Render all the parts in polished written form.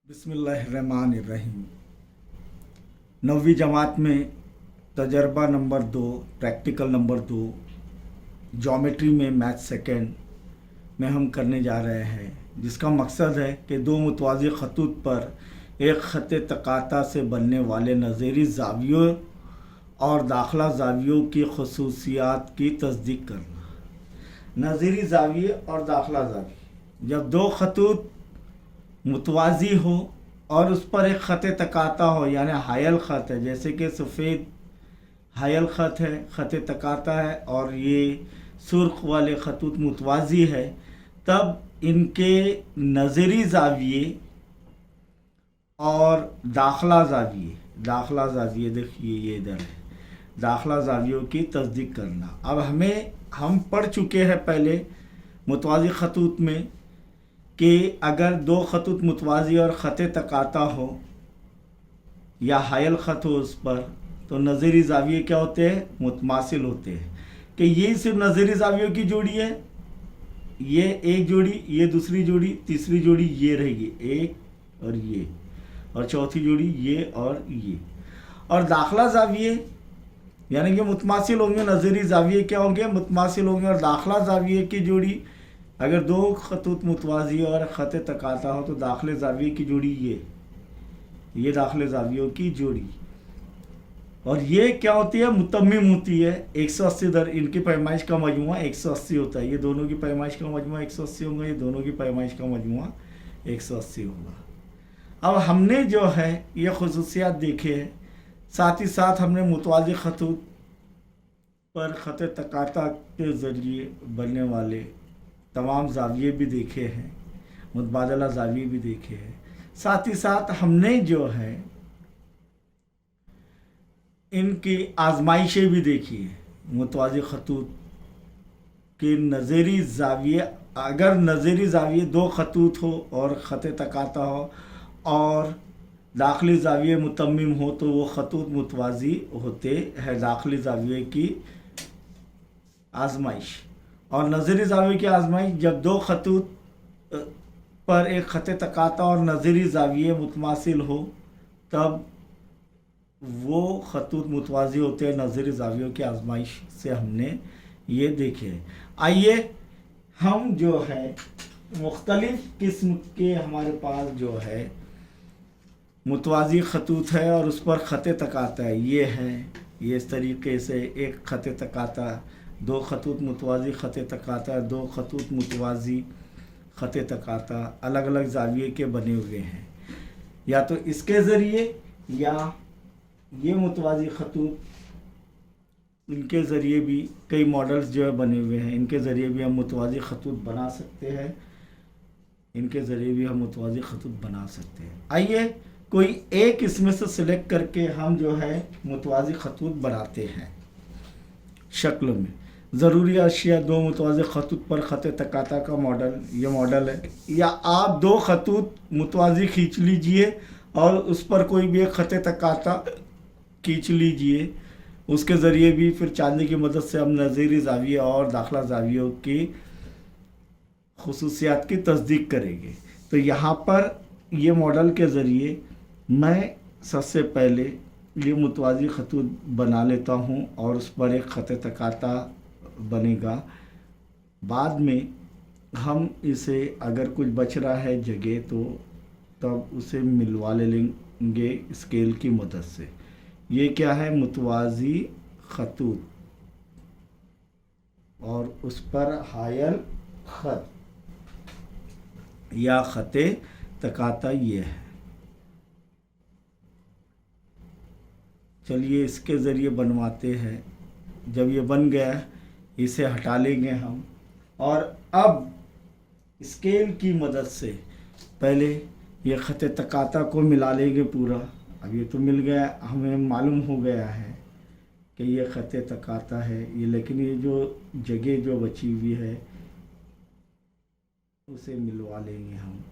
बिस्मिल्लाहिर्रहमानिर्रहीम। 9वीं जमात में तजर्बा नंबर 2, प्रैक्टिकल नंबर 2, ज्योमेट्री में मैथ सेकेंड में हम करने जा रहे हैं, जिसका मकसद है कि दो मुतवाज़ी खतूत पर एक ख़त तकाता से बनने वाले नज़ीरी ज़ावियों और दाखिला ज़ावियों की खसूसियात की तस्दीक करना। नज़ीरी ज़ाविये और दाखिला ज़ाविये, जब दो खतूत मुतवाज़ी हो और उस पर एक ख़त तकाता हो, यानी हायल ख़त है, जैसे कि सफ़ेद हायल ख़त है, ख़त तकाता है, और ये सुर्ख वाले खतूत मुतवाज़ी है, तब इनके नज़री ज़ाविये और दाखिला ज़ाविये देखिए ये इधर है, दाखिला ज़ावियों की तस्दीक करना। अब हम पढ़ चुके हैं पहले मुतवाज़ी खतूत में कि अगर दो खतूत मुतवाज़ी और ख़त तकाता हो या हायल ख़त हो उस पर, तो नज़री ज़ाविये क्या होते हैं? मुतमासिल होते हैं। कि ये सिर्फ नज़री ज़ावियों की जोड़ी है, ये एक जोड़ी, ये दूसरी जोड़ी, तीसरी जोड़ी ये रहेगी, एक और ये, और चौथी जोड़ी ये और ये। और दाखिला ज़ाविये यानी कि मुतमासिल होंगे, नज़री ज़ाविये क्या होंगे? मुतमासिल होंगे। और दाखिला ज़ाविये की जोड़ी, अगर दो खतूत मुतवाज़ी और ख़त तकाता हो तो दाखिले ज़ाविये की जोड़ी ये दाखिले ज़ावियों की जोड़ी। और ये क्या होती है? मुतम्मिम होती है। 180 दर इनकी पैमाइश का मजमुआ 180 होता है। ये दोनों की पैमाइश का मजमुआ 180 होगा, ये दोनों की पैमाइश का मजमुआ 180 होगा। अब हमने जो है ये खसूसियात देखे हैं, साथ ही साथ हमने मुतवाज़ी खतूत पर ख़त तकाता के ज़रिए बनने वाले तमाम ज़ाविये भी देखे हैं, मुतबादला ज़ाविये भी देखे हैं। साथ ही साथ हमने जो है इनकी आजमाइशें भी देखी है। मुतवाज़ी खतूत के नज़री ज़ाविये, अगर नज़री ज़ाविये दो खतूत हो और ख़त तकाता हो और दाखिली ज़ाविये मुतम्मिम हो, तो वो खतूत मुतवाज़ी होते हैं। दाखिली ज़ाविये की आजमाइश और नज़री ज़ाविये की आजमाइश, जब दो खतूत पर एक ख़त तकाता और नज़री ज़ाविये मुतमासिल हो, तब वो खतूत मुतवाज़ी होते हैं। नज़री ज़ावियों की आजमाइश से हमने ये देखे। आइए हम जो है मुख्तलिफ़ किस्म के हमारे पास जो है मुतवाज़ी खतूत है और उस पर ख़त तकाता है। ये है, ये इस तरीके से एक ख़त तकाता, दो खतूत मुतवाज़ी ख़त तकाता, दो खतूत मुतवाज़ी ख़त तकाता, अलग अलग ज़ाविये के बने हुए हैं। या तो इसके ज़रिए या ये मुतवाज़ी खतूत, इनके ज़रिए भी कई मॉडल्स जो है बने हुए हैं। इनके ज़रिए भी हम मुतवाज़ी खतूत बना सकते हैं, इनके ज़रिए भी हम मुतवाज़ी खतूत बना सकते हैं। आइए कोई एक इसमें से सिलेक्ट करके हम जो है मुतवाज़ी खतूत बनाते हैं। शक्ल में ज़रूरी अशिया, दो मुतवाज़ी खतूत पर ख़त तकाता का मॉडल, ये मॉडल है। या आप दो खतूत मुतवाज़ी खींच लीजिए और उस पर कोई भी एक ख़त तकाता खींच लीजिए, उसके ज़रिए भी फिर चांदी की मदद से हम नज़ीरी ज़ाविये और दाखिला ज़ावियों की खसूसियात की तस्दीक करेंगे। तो यहाँ पर ये मॉडल के ज़रिए मैं सबसे पहले ये मुतवाज़ी खतूत बना लेता हूँ और उस पर एक ख़त तकाता बनेगा। बाद में हम इसे, अगर कुछ बच रहा है जगह, तो तब उसे मिलवा लेंगे स्केल की मदद से। ये क्या है? मुतवाज़ी खतूत और उस पर हायल ख़त या ख़त तकाता ये है। चलिए इसके ज़रिए बनवाते हैं। जब ये बन गया, इसे हटा लेंगे हम, और अब स्केल की मदद से पहले ये ख़त तकाता को मिला लेंगे पूरा। अब ये तो मिल गया, हमें मालूम हो गया है कि ये ख़त तकाता है ये, लेकिन ये जो जगह जो बची हुई है उसे मिलवा लेंगे हम।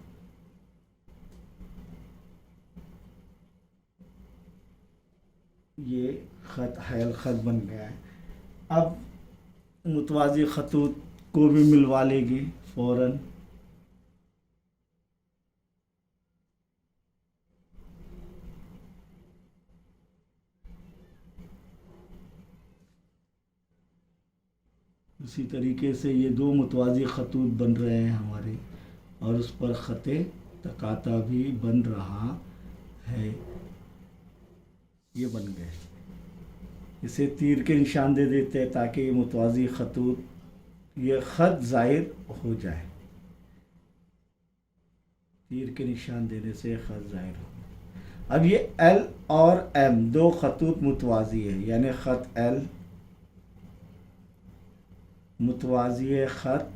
ये ख़त हायल ख़त बन गया है। अब मुतवाज़ी खतूत को भी मिलवा लेंगे फ़ौरन। उसी तरीके से ये दो मुतवाज़ी खतूत बन रहे हैं हमारे, और उस पर ख़ते तकाता भी बन रहा है। ये बन गए। इसे तीर के निशान दे देते हैं ताकि ये मुतवाज़ी खतूत, ये ख़त ज़ाहिर हो जाए। तीर के निशान देने से ख़त ज़ाहिर हो। अब ये एल और एम दो खतूत मुतवाज़ी है, यानी ख़त एल मुतवाज़ी है ख़त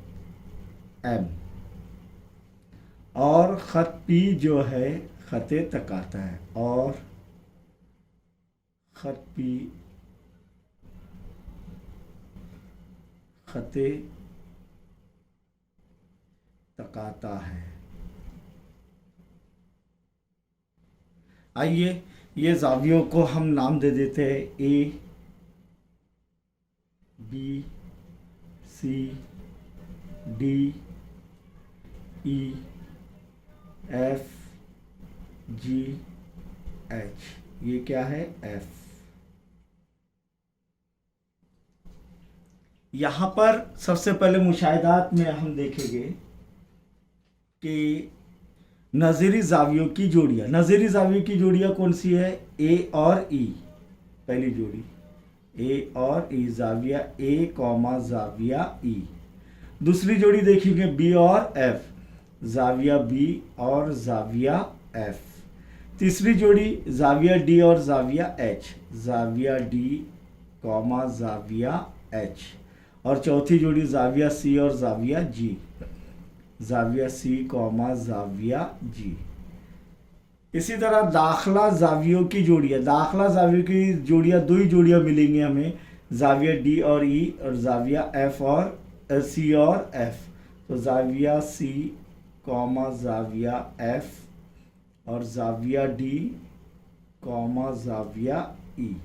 एम, और ख़त पी जो है ख़ते तकाता है, और ख़त पी ख़ते तकाता है। आइए ये ज़ावियों को हम नाम दे देते हैं ए, बी, सी, डी, ई, एफ, जी, एच। ये क्या है? एफ। यहाँ पर सबसे पहले मुशाहिदात में हम देखेंगे कि नज़ीरी ज़ावियों की जोड़ियाँ। नज़ीरी ज़ावियों की जोड़ियाँ कौन सी है? ए और ई। पहली जोड़ी ए और ई, ज़ाविया ए कॉमा ज़ाविया ई। दूसरी जोड़ी देखेंगे बी और एफ, ज़ाविया बी और ज़ाविया एफ। तीसरी जोड़ी ज़ाविया डी और ज़ाविया एच, ज़ाविया डी कॉमा ज़ाविया एच। और चौथी जोड़ी ज़ाविया सी और ज़ाविया जी, ज़ाविया सी कॉमा ज़ाविया जी। इसी तरह दाखला ज़ावियों की जोड़ियाँ, दाखला ज़ावियों की जोड़ियाँ दो ही जोड़ियाँ मिलेंगी हमें, ज़ाविया डी और ई, और ज़ाविया एफ और सी और एफ। तो ज़ाविया सी कॉमा ज़ाविया एफ और ज़ाविया डी कॉमा ज़ाविया ई,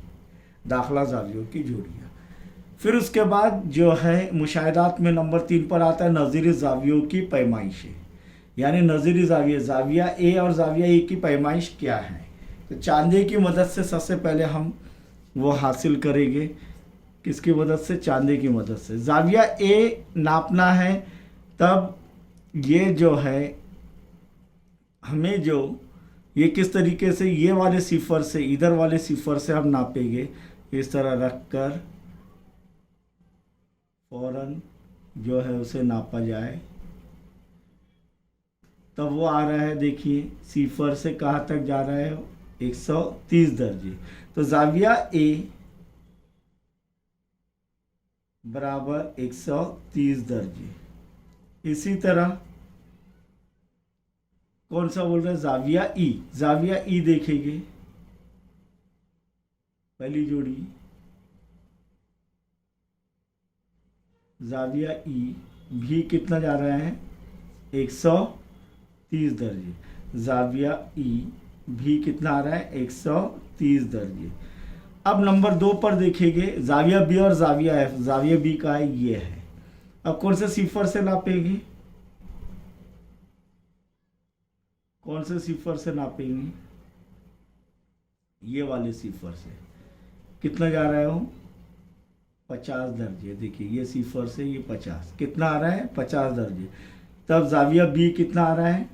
दाखला ज़ावियों की जोड़ियाँ। फिर उसके बाद जो है मुशाहिदात में नंबर 3 पर आता है नज़ीरी ज़ावियों की पैमाइशें, यानी नज़ीरी ज़ाविया, ज़ाविया ए और ज़ाविया ई की पैमाइश क्या है। तो चांदे की मदद से सबसे पहले हम वो हासिल करेंगे। किसकी मदद से? चांदे की मदद से। ज़ाविया ए नापना है, तब ये जो है हमें जो ये किस तरीके से, ये वाले सिफर से, इधर वाले सिफर से हम नापेंगे। इस तरह रख कर फ़ौरन जो है उसे नापा जाए, तब वो आ रहा है। देखिए सिफर से कहाँ तक जा रहा है? 130 दर्जे। तो ज़ाविया ए बराबर 130 दर्जे। इसी तरह कौन सा बोल रहे हैं? ज़ाविया ई। ज़ाविया ई देखेंगे, पहली जोड़ी ज़ाविया ई भी कितना जा रहा है? 130 दर्जे। ज़ाविया ई भी कितना आ रहा है? 130 दर्जे। अब नंबर 2 पर देखेंगे ज़ाविया बी और ज़ाविया एफ। ज़ाविया बी का है, ये है। अब कौन से सिफर से नापेंगे? कौन से सिफर से नापेंगे? ये वाले सिफर से। कितना जा रहा है वो? 50 दर्जे। देखिए ये सिफर से ये 50, कितना आ रहा है? 50 दर्जे। तब ज़ाविया बी कितना आ रहा है?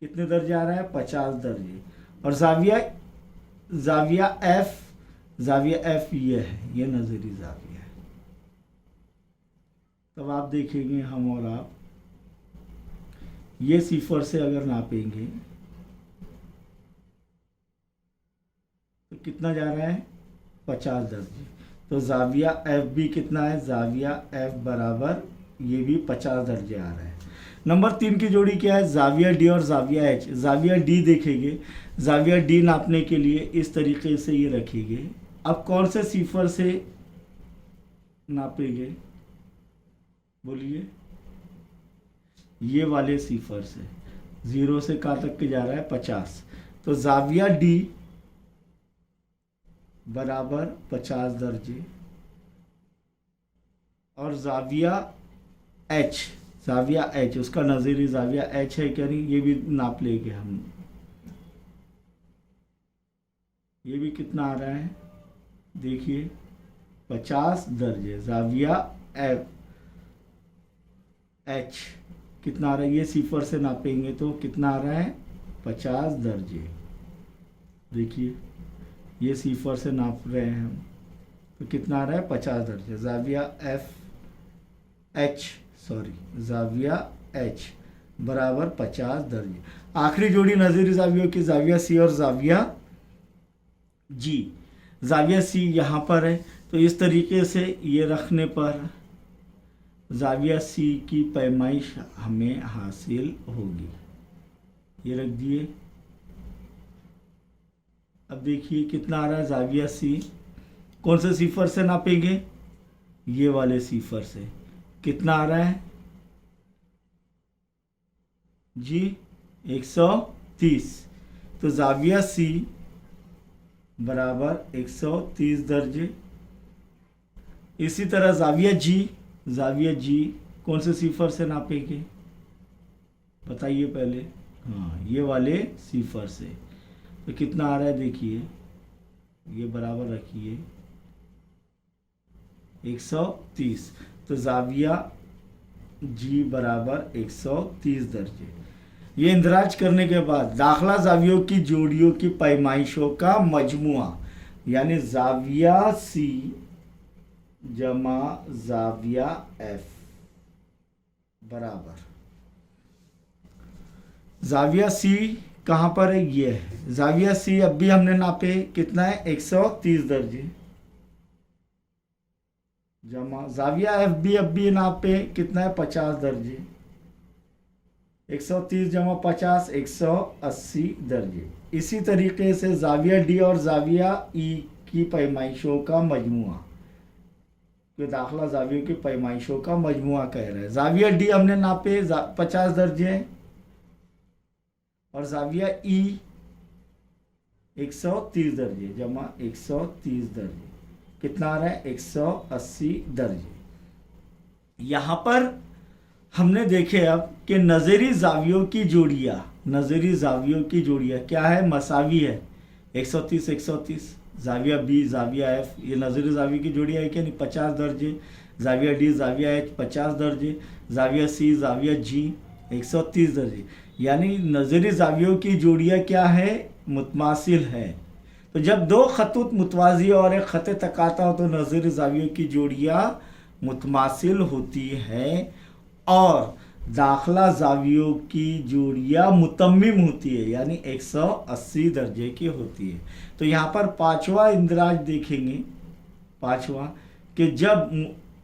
कितने दर्जे आ रहा है? 50 दर्जे। और ज़ाविया एफ ये है, ये नज़ीरी ज़ाविया है। तब आप देखेंगे हम और आप ये सिफर से अगर नापेंगे तो कितना जा रहा है? 50 दर्जे। तो ज़ाविया एफ भी कितना है? ज़ाविया एफ बराबर ये भी 50 दर्जे आ रहा है। नंबर 3 की जोड़ी क्या है? ज़ाविया डी और ज़ाविया एच। ज़ाविया डी देखेंगे, ज़ाविया डी नापने के लिए इस तरीके से ये रखेंगे। अब कौन से सिफर से नापेंगे? बोलिए। ये वाले सिफर से। 0 से कहाँ तक के जा रहा है? 50। तो ज़ाविया डी बराबर 50 दर्जे, और ज़ाविया एच उसका नज़ीरी ज़ाविया एच है क्या नहीं? ये भी नाप लेंगे हम। ये भी कितना आ रहा है? देखिए 50 दर्जे। जाविया एफ एच कितना आ रहा है, ये सिफर से नापेंगे तो कितना आ रहा है 50 दर्जे। देखिए ये सिफर से नाप रहे हैं हम तो कितना आ रहा है 50 दर्जे। जाविया एफ एच जाविया एच बराबर 50 दर्जे। आखिरी जोड़ी नज़ीरी जावियों की जाविया सी और जाविया जी। जाविया सी यहाँ पर है तो इस तरीके से ये रखने पर जाविया सी की पैमाइश हमें हासिल होगी। ये रख दिए। अब देखिए कितना आ रहा है जाविया सी। कौन से सिफर से नापेंगे, ये वाले सिफर से। कितना आ रहा है जी 130। तो जाविया सी बराबर 130 दर्जे। इसी तरह जाविया जी कौन से सिफर से नापेंगे बताइए पहले। हाँ ये वाले सिफर से। तो कितना आ रहा है देखिए, ये बराबर रखिए 130। तो जाविया जी बराबर 130 दर्जे। ये इंदराज करने के बाद दाखला जावियों की जोड़ियों की पैमाइशों का मजमुआ यानी जाविया सी जमा जाविया एफ बराबर जाविया सी कहाँ पर है, ये है जाविया सी। अब भी हमने नापे कितना है 130 दर्जे जमा जाविया एफ भी अब भी नापे कितना है 50 दर्जे। 130 जमा 50 180 दर्जे। इसी तरीके से जाविया डी और जाविया ई की पैमाइशों का मजमुआ, ये दाखला जावियों की पैमाइशों का मजमुआ कह रहे हैं। जाविया डी हमने नापे 50 दर्जे और जाविया ई 130 दर्जे जमा 130 दर्जे। कितना आ रहा है 180 दर्जे। यहाँ पर हमने देखे अब कि नज़री जावियों की जोड़ियाँ क्या है, मसावी है 130 130। जाविया बी जाविया एफ ये नज़री जावियों की जोड़ियाँ है क्या नहीं 50 दर्जे। जाविया डी जाविया एच 50 दर्जे। जाविया सी जाविया जी 130 दर्जे। यानी नज़री जावियों की जोड़ियाँ क्या है, मुतमासिल है। तो जब दो खतूत मुतवाज़ी और एक खत तकाता हो तो नज़री जावियों की जोड़ियाँ मुतमासिल होती है और दाखला जावियों की जोड़ियाँ मुतम्मिम होती है यानी 180 दर्जे की होती है। तो यहाँ पर पांचवा इंदराज देखेंगे, पांचवा कि जब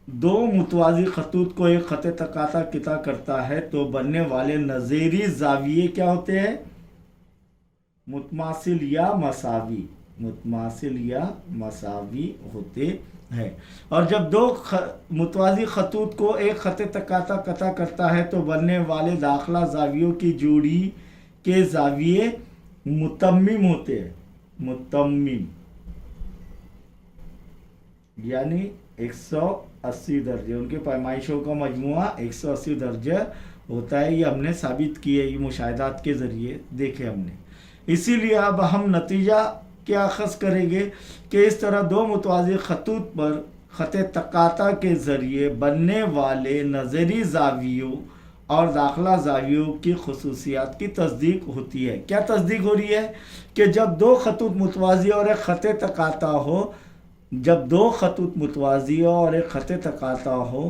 दो मुतवाज़ी खतूत को एक खत तकाता किता करता है तो बनने वाले नज़ीरी जाविये क्या होते हैं, मुतमासिल या मसावी होते हैं। और जब दो मुतवाज़ी खतूत को एक खत तकाता कता करता है तो बनने वाले दाखला जावियों की जोड़ी के जाविये मुतम्मिम होते हैं, मुतम्मिम यानी 180 दर्जे। उनके पैमाइशों का मजमुआ 180 दर्जे होता है। ये हमने साबित किए, ये मुशाहिदात के ज़रिए देखे हमने। इसीलिए अब हम नतीजा क्या अखज़ करेंगे कि इस तरह दो मुतवाज़ी खतूत पर खत तकाता के ज़रिए बनने वाले नज़री जावियों और दाखला जावियों की खुसूसियात की तस्दीक होती है। क्या तस्दीक हो रही है कि जब दो खतूत मुतवाज़ी और एक खत तकाता हो, जब दो खतूत मुतवाज़ी और एक खत तकाता हो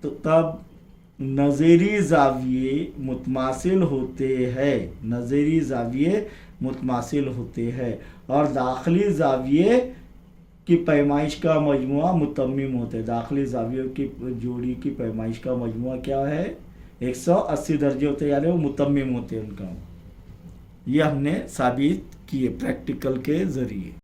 तो तब नज़री जाविये मुतमासिल होते हैं, नज़री जाविये मुतमासिल होते हैं और दाखिली जाविये की पैमाइश का मजमुआ मुतम्मिम होते हैं। दाखिली जावियों की जोड़ी की पैमाइश का मजमुआ क्या है 180 दर्जे होते हैं यानी वो मुतम्मिम होते हैं उनका। ये हमने साबित किए प्रैक्टिकल के ज़रिए।